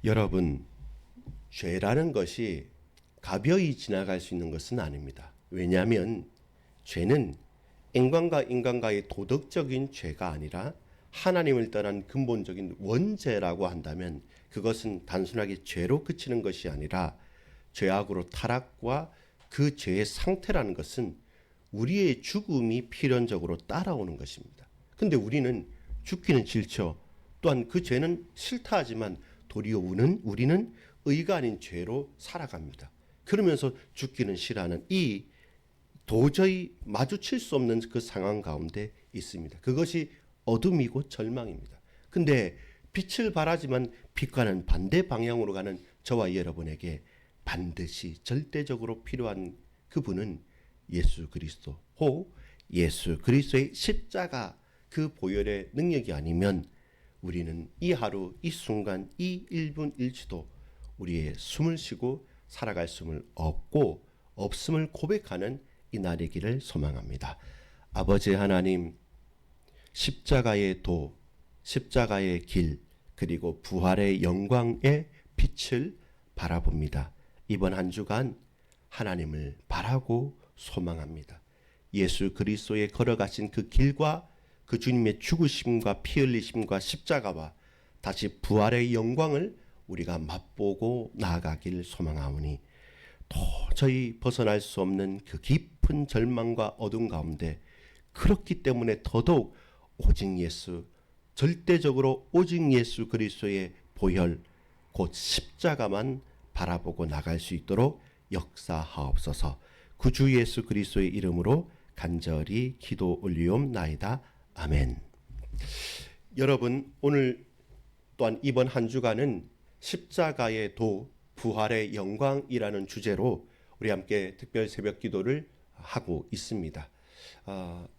여러분, 죄라는 것이 가벼이 지나갈 수 있는 것은 아닙니다. 왜냐하면 죄는 인간과 인간과의 도덕적인 죄가 아니라 하나님을 떠난 근본적인 원죄라고 한다면 그것은 단순하게 죄로 그치는 것이 아니라 죄악으로 타락과 그 죄의 상태라는 것은 우리의 죽음이 필연적으로 따라오는 것입니다. 근데 우리는 죽기는 싫죠. 또한 그 죄는 싫다 하지만 도리어 우리는 의가 아닌 죄로 살아갑니다. 그러면서 죽기는 싫어하는 이 도저히 마주칠 수 없는 그 상황 가운데 있습니다. 그것이 어둠이고 절망입니다. 근데 빛을 발하지만 빛과는 반대 방향으로 가는 저와 여러분에게 반드시 절대적으로 필요한 그분은 예수 그리스도, 혹 예수 그리스도의 십자가 그 보혈의 능력이 아니면 우리는 이 하루, 이 순간, 이 1분 1초도 우리의 숨을 쉬고 살아갈 숨을 얻고 없음을 고백하는 이 날이기를 소망합니다. 아버지 하나님, 십자가의 도, 십자가의 길, 그리고 부활의 영광의 빛을 바라봅니다. 이번 한 주간 하나님을 바라고 소망합니다. 예수 그리스도의 걸어가신 그 길과 그 주님의 죽으심과 피 흘리심과 십자가와 다시 부활의 영광을 우리가 맛보고 나아가길 소망하오니 도저히 벗어날 수 없는 그 깊은 절망과 어둠 가운데 그렇기 때문에 더더욱 오직 예수, 절대적으로 오직 예수 그리스도의 보혈 곧 십자가만 바라보고 나갈 수 있도록 역사하옵소서. 구주 예수 그리스도의 이름으로 간절히 기도 올리옵나이다. 아멘. 여러분, 오늘 또한 이번 한 주간은 십자가의 도, 부활의 영광이라는 주제로 우리 함께 특별 새벽 기도를 하고 있습니다.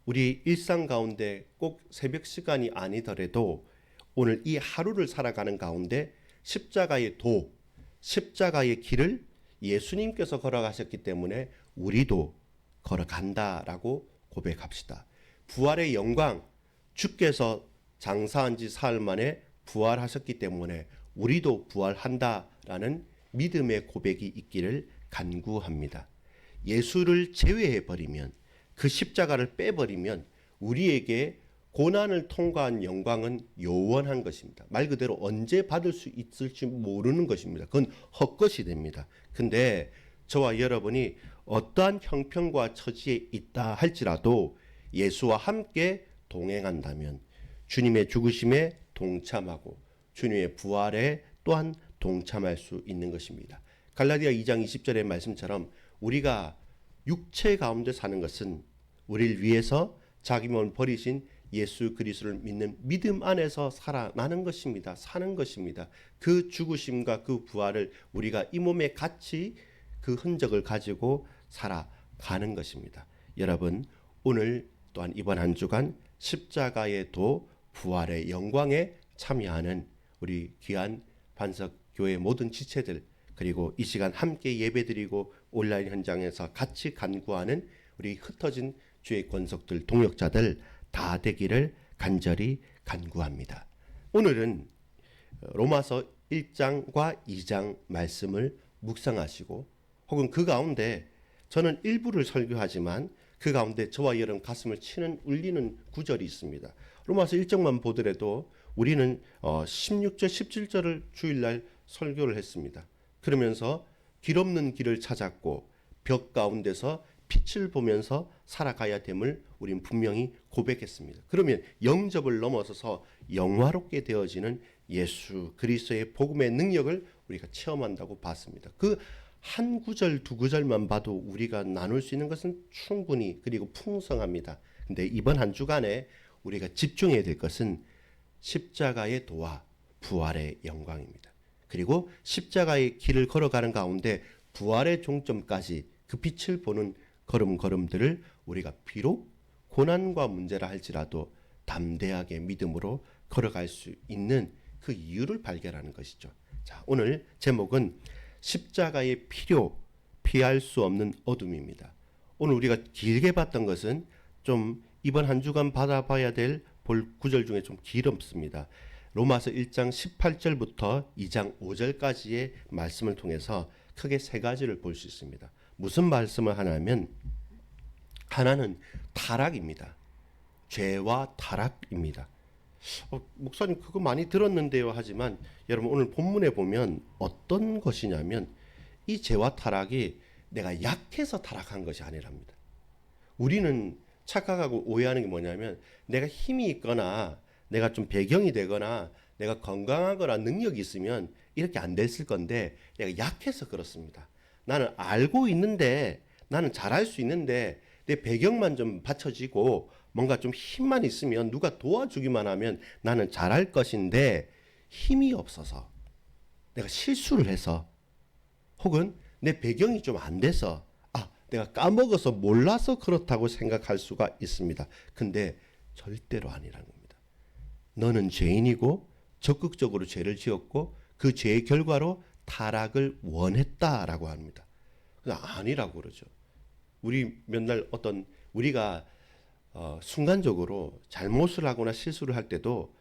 우리 일상 가운데 꼭 새벽 시간이 아니더라도 오늘 이 하루를 살아가는 가운데 십자가의 도, 십자가의 길을 예수님께서 걸어가셨기 때문에 우리도 걸어간다라고 고백합시다. 부활의 영광, 주께서 장사한 지 사흘 만에 부활하셨기 때문에 우리도 부활한다라는 믿음의 고백이 있기를 간구합니다. 예수를 제외해버리면, 그 십자가를 빼버리면 우리에게 고난을 통과한 영광은 요원한 것입니다. 말 그대로 언제 받을 수 있을지 모르는 것입니다. 그건 헛것이 됩니다. 근데 저와 여러분이 어떠한 형편과 처지에 있다 할지라도 예수와 함께 동행한다면 주님의 죽으심에 동참하고 주님의 부활에 또한 동참할 수 있는 것입니다. 갈라디아 2장 20절의 말씀처럼 우리가 육체 가운데 사는 것은 우리를 위해서 자기 몸을 버리신 예수 그리스도를 믿는 믿음 안에서 살아나는 것입니다. 사는 것입니다. 그 죽으심과 그 부활을 우리가 이 몸에 같이 그 흔적을 가지고 살아가는 것입니다. 여러분, 오늘 또한 이번 한 주간 십자가의 도, 부활의 영광에 참여하는 우리 귀한 반석교회 모든 지체들, 그리고 이 시간 함께 예배드리고 온라인 현장에서 같이 간구하는 우리 흩어진 주의 권속들, 동역자들 다 되기를 간절히 간구합니다. 오늘은 로마서 1장과 2장 말씀을 묵상하시고 혹은 그 가운데 저는 일부를 설교하지만 그 가운데 저와 여러분 가슴을 치는 울리는 구절이 있습니다. 로마서 1장만 보더라도 우리는 16절 17절을 주일날 설교를 했습니다. 그러면서 길 없는 길을 찾았고 벽 가운데서 빛을 보면서 살아가야 됨을 우린 분명히 고백했습니다. 그러면 영접을 넘어서서 영화롭게 되어지는 예수 그리스도의 복음의 능력을 우리가 체험한다고 봤습니다. 그 한 구절 두 구절만 봐도 우리가 나눌 수 있는 것은 충분히 그리고 풍성합니다. 근데 이번 한 주간에 우리가 집중해야 될 것은 십자가의 도와 부활의 영광입니다. 그리고 십자가의 길을 걸어가는 가운데 부활의 종점까지 그 빛을 보는 걸음걸음들을 우리가 비록 고난과 문제라 할지라도 담대하게 믿음으로 걸어갈 수 있는 그 이유를 발견하는 것이죠. 자, 오늘 제목은 십자가의 필요, 피할 수 없는 어둠입니다. 오늘 우리가 길게 봤던 것은 좀 이번 한 주간 받아봐야 될 볼 구절 중에 좀 길었습니다. 로마서 1장 18절부터 2장 5절까지의 말씀을 통해서 크게 세 가지를 볼 수 있습니다. 무슨 말씀을 하냐면 하나는 타락입니다. 죄와 타락입니다. 목사님 그거 많이 들었는데요 하지만 여러분 오늘 본문에 보면 어떤 것이냐면 이 죄와 타락이 내가 약해서 타락한 것이 아니랍니다. 우리는 착각하고 오해하는 게 뭐냐면 내가 힘이 있거나 내가 좀 배경이 되거나 내가 건강하거나 능력이 있으면 이렇게 안 됐을 건데 내가 약해서 그렇습니다. 나는 알고 있는데 나는 잘할 수 있는데 내 배경만 좀 받쳐지고 뭔가 좀 힘만 있으면 누가 도와주기만 하면 나는 잘할 것인데 힘이 없어서 내가 실수를 해서 혹은 내 배경이 좀 안 돼서 내가 까먹어서 몰라서 그렇다고 생각할 수가 있습니다. 근데 절대로 아니라는 겁니다. 너는 죄인이고 적극적으로 죄를 지었고 그 죄의 결과로 타락을 원했다라고 합니다. 아니라고 그러죠. 우리 맨날 우리가 순간적으로 잘못을 하거나 실수를 할 때도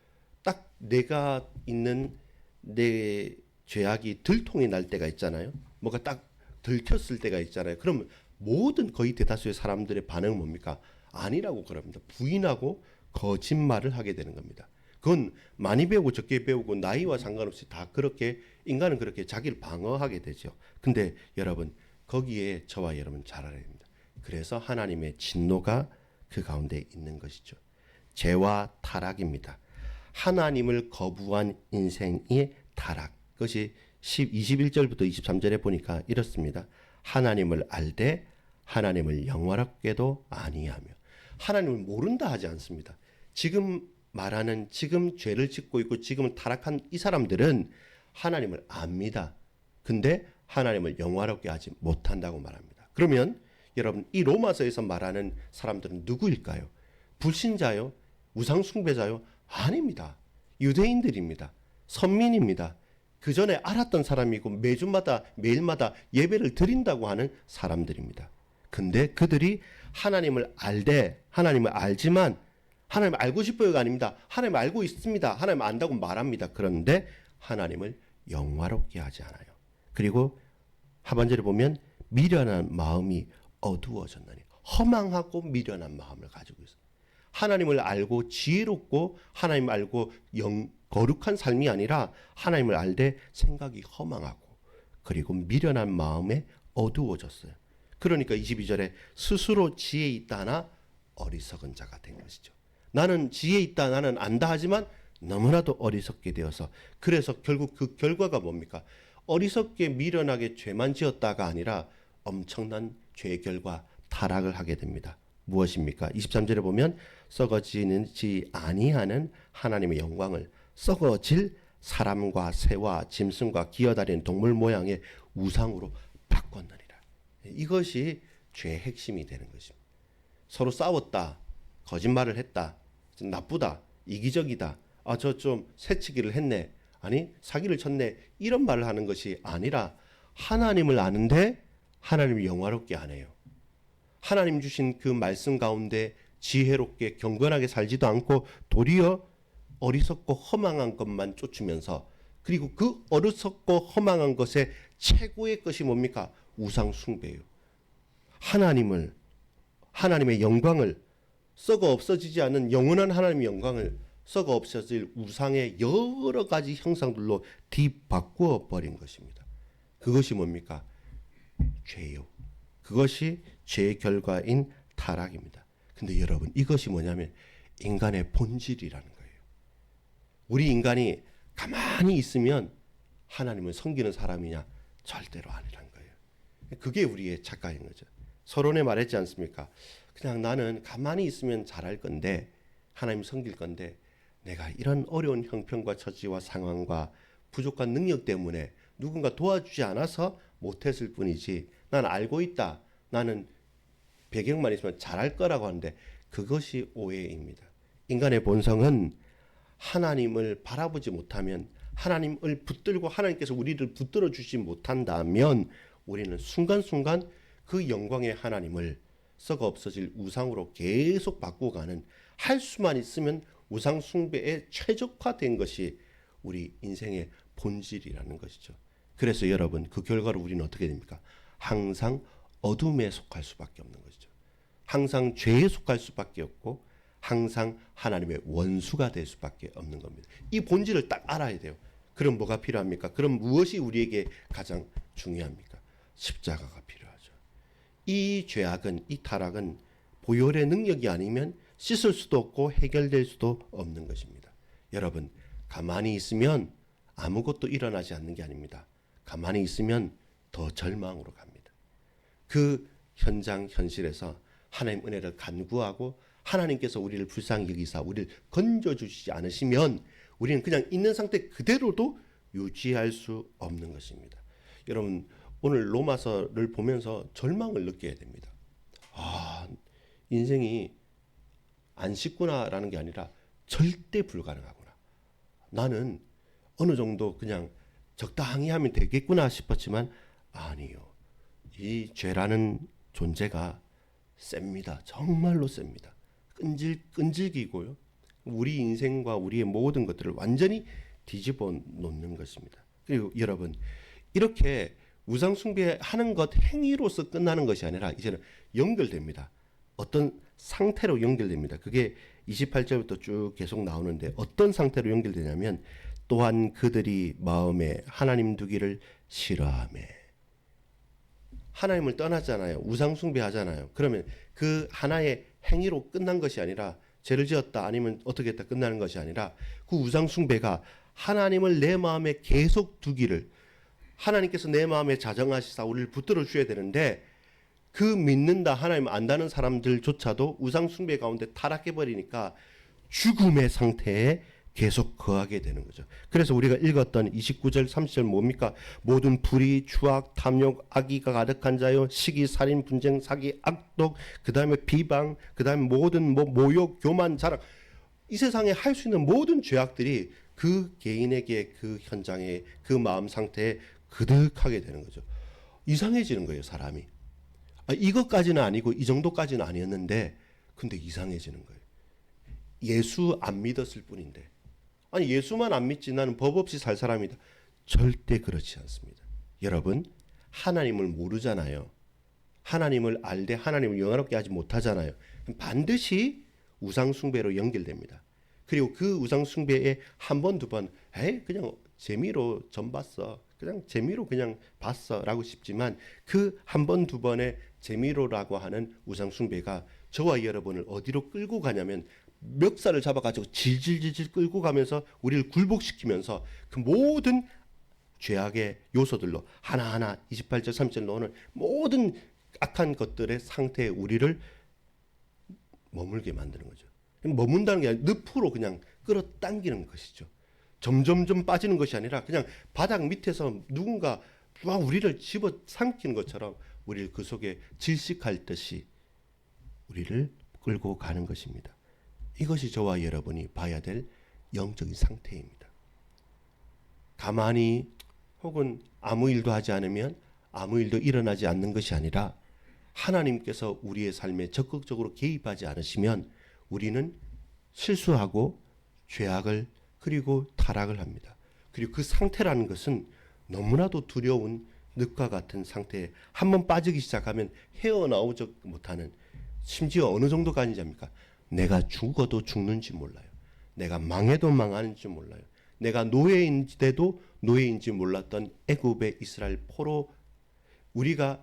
딱 내가 있는 내 죄악이 들통이 날 때가 있잖아요. 뭐가 딱 들켰을 때가 있잖아요. 그럼 모든 거의 대다수의 사람들의 반응은 뭡니까? 아니라고 그럽니다. 부인하고 거짓말을 하게 되는 겁니다. 그건 많이 배우고 적게 배우고 나이와 상관없이 다 그렇게 인간은 그렇게 자기를 방어하게 되죠. 근데 여러분 거기에 저와 여러분 잘 알아야 됩니다. 그래서 하나님의 진노가 그 가운데 있는 것이죠. 죄와 타락입니다. 하나님을 거부한 인생의 타락. 그것이 21절부터 23절에 보니까 이렇습니다. 하나님을 알되 하나님을 영화롭게도 아니하며. 하나님을 모른다 하지 않습니다. 지금 말하는 지금 죄를 짓고 있고 지금 타락한 이 사람들은 하나님을 압니다. 근데 하나님을 영화롭게 하지 못한다고 말합니다. 그러면 여러분 이 로마서에서 말하는 사람들은 누구일까요? 불신자요? 우상숭배자요? 아닙니다. 유대인들입니다. 선민입니다. 그 전에 알았던 사람이고 매주마다 매일마다 예배를 드린다고 하는 사람들입니다. 근데 그들이 하나님을 하나님을 알지만 하나님을 알고 싶어요가 아닙니다. 하나님을 알고 있습니다. 하나님을 안다고 말합니다. 그런데 하나님을 영화롭게 하지 않아요. 그리고 하반절에 보면 미련한 마음이 어두워졌나니 허망하고 미련한 마음을 가지고 있어요. 하나님을 알고 지혜롭고 하나님을 알고 거룩한 삶이 아니라 하나님을 알되 생각이 허망하고 그리고 미련한 마음에 어두워졌어요. 그러니까 22절에 스스로 지혜 있다 하나 어리석은 자가 된 것이죠. 나는 지혜 있다 나는 안다 하지만 너무나도 어리석게 되어서 그래서 결국 그 결과가 뭡니까? 어리석게 미련하게 죄만 지었다가 아니라 엄청난 죄의 결과 타락을 하게 됩니다. 무엇입니까? 23절에 보면 썩어지지 아니하는 하나님의 영광을 썩어질 사람과 새와 짐승과 기어다니는 동물 모양의 우상으로 바꿨느니라. 이것이 죄의 핵심이 되는 것입니다. 서로 싸웠다, 거짓말을 했다, 나쁘다, 이기적이다, 저 좀 새치기를 했네, 아니 사기를 쳤네 이런 말을 하는 것이 아니라 하나님을 아는데 하나님을 영화롭게 안 해요. 하나님 주신 그 말씀 가운데 지혜롭게 경건하게 살지도 않고 도리어 어리석고 허망한 것만 쫓으면서 그리고 그 어리석고 허망한 것의 최고의 것이 뭡니까? 우상 숭배예요. 하나님의 영광을 썩어 없어지지 않는 영원한 하나님의 영광을 썩어 없어질 우상의 여러 가지 형상들로 뒤바꾸어 버린 것입니다. 그것이 뭡니까? 죄요. 그것이 죄의 결과인 타락입니다. 근데 여러분 이것이 뭐냐면 인간의 본질이라는 거예요. 우리 인간이 가만히 있으면 하나님을 섬기는 사람이냐? 절대로 아니란 거예요. 그게 우리의 착각인 거죠. 서론에 말했지 않습니까? 그냥 나는 가만히 있으면 잘할 건데 하나님 섬길 건데 내가 이런 어려운 형편과 처지와 상황과 부족한 능력 때문에 누군가 도와주지 않아서 못했을 뿐이지 나는 알고 있다. 나는 배경만 있으면 잘할 거라고 하는데 그것이 오해입니다. 인간의 본성은 하나님을 바라보지 못하면 하나님을 붙들고 하나님께서 우리를 붙들어 주지 못한다면 우리는 순간순간 그 영광의 하나님을 썩어 없어질 우상으로 계속 바꾸어가는 할 수만 있으면 우상 숭배에 최적화된 것이 우리 인생의 본질이라는 것이죠. 그래서 여러분 그 결과로 우리는 어떻게 됩니까? 항상 어둠에 속할 수밖에 없는 것이죠. 항상 죄에 속할 수밖에 없고 항상 하나님의 원수가 될 수밖에 없는 겁니다. 이 본질을 딱 알아야 돼요. 그럼 뭐가 필요합니까? 그럼 무엇이 우리에게 가장 중요합니까? 십자가가 필요하죠. 이 죄악은, 이 타락은 보혈의 능력이 아니면 씻을 수도 없고 해결될 수도 없는 것입니다. 여러분, 가만히 있으면 아무것도 일어나지 않는 게 아닙니다. 가만히 있으면 더 절망으로 갑니다. 그 현장 현실에서 하나님 은혜를 간구하고 하나님께서 우리를 불쌍히 여기사 우리를 건져주시지 않으시면 우리는 그냥 있는 상태 그대로도 유지할 수 없는 것입니다. 여러분, 오늘 로마서를 보면서 절망을 느껴야 됩니다. 아, 인생이 안 쉽구나라는 게 아니라 절대 불가능하구나. 나는 어느 정도 그냥 적당히 하면 되겠구나 싶었지만 아니요. 이 죄라는 존재가 셉니다. 정말로 셉니다. 끈질기고요. 우리 인생과 우리의 모든 것들을 완전히 뒤집어 놓는 것입니다. 그리고 여러분, 이렇게 우상 숭배하는 것 행위로서 끝나는 것이 아니라 이제는 연결됩니다. 어떤 상태로 연결됩니다. 그게 28절부터 쭉 계속 나오는데 어떤 상태로 연결되냐면 또한 그들이 마음에 하나님 두기를 싫어하매. 하나님을 떠났잖아요. 우상 숭배하잖아요. 그러면 그 하나의 행위로 끝난 것이 아니라 죄를 지었다 아니면 어떻게 했다 끝나는 것이 아니라 그 우상 숭배가 하나님을 내 마음에 계속 두기를, 하나님께서 내 마음에 자정하시사 우리를 붙들어 주셔야 되는데 그 믿는다 하나님 안다는 사람들조차도 우상 숭배 가운데 타락해 버리니까 죽음의 상태에 계속 거하게 되는 거죠. 그래서 우리가 읽었던 29절 30절 뭡니까? 모든 불의, 추악, 탐욕, 악의가 가득한 자요, 시기, 살인, 분쟁, 사기, 악독, 그 다음에 비방, 그 다음에 모든 모욕, 교만, 자랑, 이 세상에 할 수 있는 모든 죄악들이 그 개인에게 그 현장에 그 마음 상태에 그득하게 되는 거죠. 이상해지는 거예요, 사람이. 이것까지는 아니고 이 정도까지는 아니었는데 근데 이상해지는 거예요. 예수 안 믿었을 뿐인데, 아니 예수만 안 믿지 나는 법 없이 살 사람이다. 절대 그렇지 않습니다. 여러분, 하나님을 모르잖아요. 하나님을 알되 하나님을 영화롭게 하지 못하잖아요. 반드시 우상숭배로 연결됩니다. 그리고 그 우상숭배에 한 번, 두 번, 그냥 재미로 전 봤어. 그냥 재미로 그냥 봤어 라고 싶지만 그 한 번, 두 번의 재미로라고 하는 우상숭배가 저와 여러분을 어디로 끌고 가냐면 멱살을 잡아가지고 질질질질 끌고 가면서 우리를 굴복시키면서 그 모든 죄악의 요소들로 하나하나 28절 30절 나오는 모든 악한 것들의 상태에 우리를 머물게 만드는 거죠. 머문다는 게 아니라 늪으로 그냥 끌어당기는 것이죠. 점점점 빠지는 것이 아니라 그냥 바닥 밑에서 누군가 우리를 집어삼키는 것처럼 우리를 그 속에 질식할 듯이 우리를 끌고 가는 것입니다. 이것이 저와 여러분이 봐야 될 영적인 상태입니다. 가만히 혹은 아무 일도 하지 않으면 아무 일도 일어나지 않는 것이 아니라 하나님께서 우리의 삶에 적극적으로 개입하지 않으시면 우리는 실수하고 죄악을 그리고 타락을 합니다. 그리고 그 상태라는 것은 너무나도 두려운 늪과 같은 상태에 한번 빠지기 시작하면 헤어나오지 못하는, 심지어 어느 정도까지인지 압니까? 내가 죽어도 죽는지 몰라요. 내가 망해도 망하는지 몰라요. 내가 노예인지도 노예인지 몰랐던 애굽의 이스라엘 포로, 우리가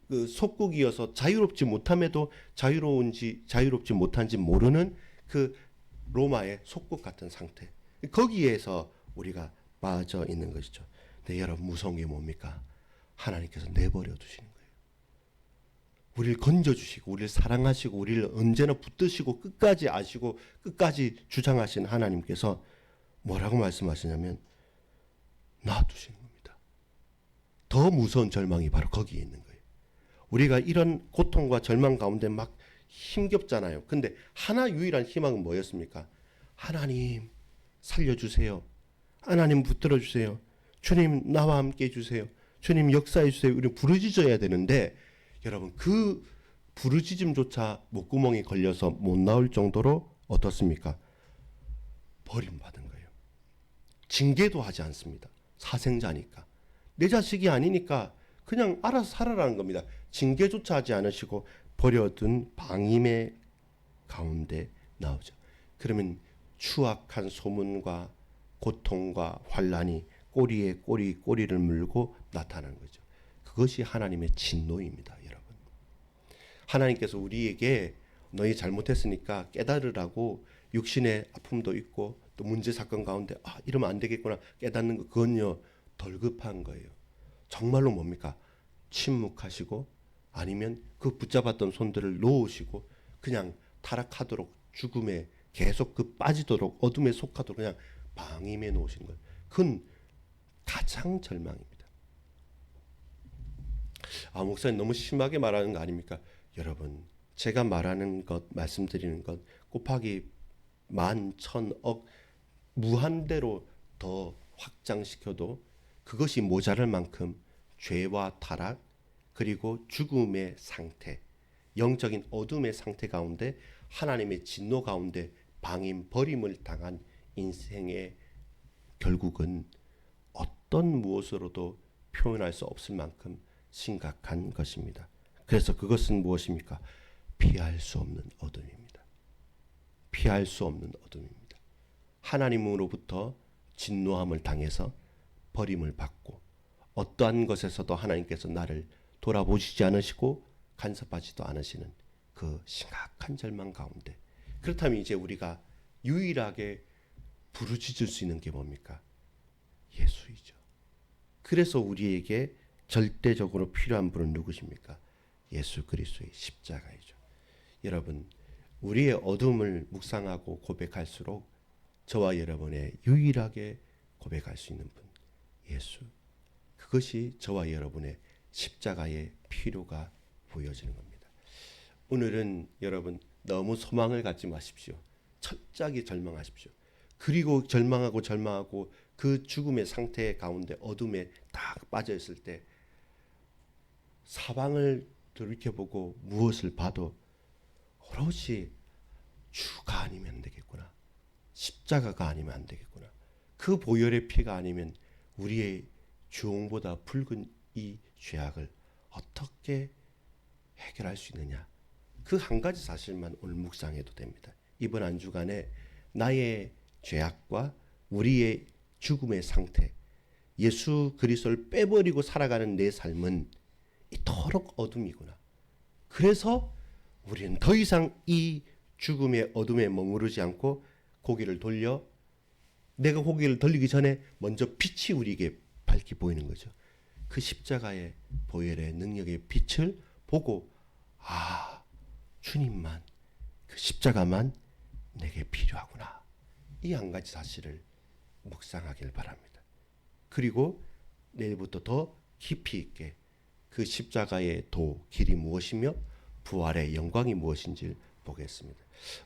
그 속국이어서 자유롭지 못함에도 자유롭지 못한지 모르는 그 로마의 속국 같은 상태, 거기에서 우리가 빠져 있는 것이죠. 근데 여러분, 무서운 게 뭡니까? 하나님께서 내버려 두시는 거예요. 우리를 건져주시고 우리를 사랑하시고 우리를 언제나 붙드시고 끝까지 아시고 끝까지 주장하신 하나님께서 뭐라고 말씀하시냐면 놔두시는 겁니다. 더 무서운 절망이 바로 거기에 있는 거예요. 우리가 이런 고통과 절망 가운데 막 힘겹잖아요. 근데 하나 유일한 희망은 뭐였습니까? 하나님 살려주세요. 하나님 붙들어 주세요. 주님 나와 함께 해주세요. 주님 역사해 주세요. 우리 부르짖어야 되는데 여러분, 그 부르짖음조차 목구멍에 걸려서 못 나올 정도로 어떻습니까? 버림받은 거예요. 징계도 하지 않습니다. 사생자니까. 내 자식이 아니니까 그냥 알아서 살아라는 겁니다. 징계조차 하지 않으시고 버려둔 방임의 가운데 나오죠. 그러면 추악한 소문과 고통과 환란이 꼬리에 꼬리를 물고 나타나는 거죠. 그것이 하나님의 진노입니다, 여러분. 하나님께서 우리에게 너희 잘못했으니까 깨달으라고 육신의 아픔도 있고 또 문제 사건 가운데 이러면 안 되겠구나 깨닫는 거, 그건요 덜 급한 거예요. 정말로 뭡니까? 침묵하시고 아니면 그 붙잡았던 손들을 놓으시고 그냥 타락하도록, 죽음에 계속 그 빠지도록, 어둠에 속하도록 그냥 방임해 놓으신 거예요. 그건 가장 절망입니다. 목사님 너무 심하게 말하는 거 아닙니까? 여러분, 제가 말하는 것, 말씀드리는 것 곱하기 만, 천억, 무한대로 더 확장시켜도 그것이 모자랄 만큼 죄와 타락, 그리고 죽음의 상태, 영적인 어둠의 상태 가운데 하나님의 진노 가운데 방임, 버림을 당한 인생의 결국은 어떤 무엇으로도 표현할 수 없을 만큼 심각한 것입니다. 그래서 그것은 무엇입니까? 피할 수 없는 어둠입니다. 피할 수 없는 어둠입니다. 하나님으로부터 진노함을 당해서 버림을 받고 어떠한 것에서도 하나님께서 나를 돌아보시지 않으시고 간섭하지도 않으시는 그 심각한 절망 가운데, 그렇다면 이제 우리가 유일하게 부르짖을 수 있는 게 뭡니까? 예수이죠. 그래서 우리에게 절대적으로 필요한 분은 누구십니까? 예수 그리스도의 십자가이죠. 여러분, 우리의 어둠을 묵상하고 고백할수록 저와 여러분의 유일하게 고백할 수 있는 분, 예수. 그것이 저와 여러분의 십자가의 필요가 보여지는 겁니다. 오늘은 여러분 너무 소망을 갖지 마십시오. 철저하게 절망하십시오. 그리고 절망하고 그 죽음의 상태 가운데 어둠에 딱 빠져 있을 때 사방을 돌이켜보고 무엇을 봐도 오롯이 주가 아니면 안 되겠구나. 십자가가 아니면 안 되겠구나. 그 보혈의 피가 아니면 우리의 주홍보다 붉은 이 죄악을 어떻게 해결할 수 있느냐. 그 한 가지 사실만 오늘 묵상해도 됩니다. 이번 한 주간에 나의 죄악과 우리의 죽음의 상태, 예수 그리스도를 빼버리고 살아가는 내 삶은 이토록 어둠이구나. 그래서 우리는 더 이상 이 죽음의 어둠에 머무르지 않고 고개를 돌려, 내가 고개를 돌리기 전에 먼저 빛이 우리에게 밝게 보이는 거죠. 그 십자가의 보혈의 능력의 빛을 보고 주님만, 그 십자가만 내게 필요하구나. 이 한 가지 사실을 묵상하길 바랍니다. 그리고 내일부터 더 깊이 있게 그 십자가의 길이 무엇이며 부활의 영광이 무엇인지를 보겠습니다.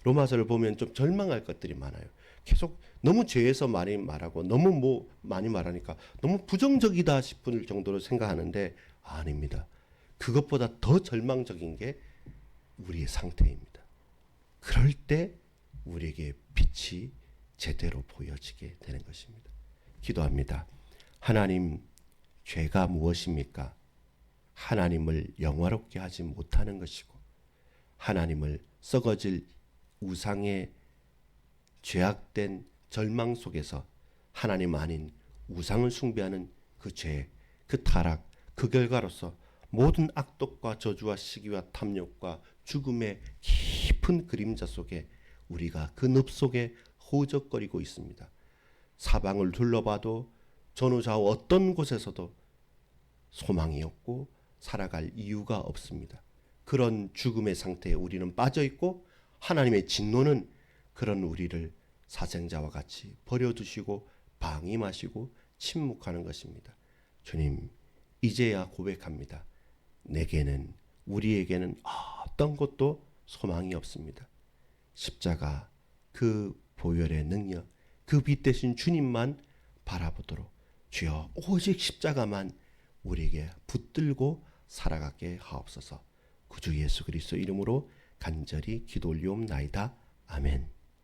로마서를 보면 좀 절망할 것들이 많아요. 계속 너무 죄에서 많이 말하고 너무 많이 말하니까 너무 부정적이다 싶을 정도로 생각하는데 아닙니다. 그것보다 더 절망적인 게 우리의 상태입니다. 그럴 때 우리에게 빛이 제대로 보여지게 되는 것입니다. 기도합니다. 하나님, 죄가 무엇입니까? 하나님을 영화롭게 하지 못하는 것이고 하나님을 썩어질 우상의 죄악된 절망 속에서 하나님 아닌 우상을 숭배하는 그 죄, 그 타락, 그 결과로서 모든 악독과 저주와 시기와 탐욕과 죽음의 깊은 그림자 속에 우리가 그 늪 속에 허우적거리고 있습니다. 사방을 둘러봐도 전후좌우 어떤 곳에서도 소망이 없고 살아갈 이유가 없습니다. 그런 죽음의 상태에 우리는 빠져 있고 하나님의 진노는 그런 우리를 사생자와 같이 버려두시고 방임하시고 침묵하는 것입니다. 주님, 이제야 고백합니다. 내게는, 우리에게는 어떤 것도 소망이 없습니다. 십자가, 그 보혈의 능력, 그 빛 대신 주님만 바라보도록 주여 오직 십자가만 우리에게 붙들고 살아가게 하옵소서. 구주 예수 그리스도 이름으로 간절히 기도 올리옵나이다. 아멘.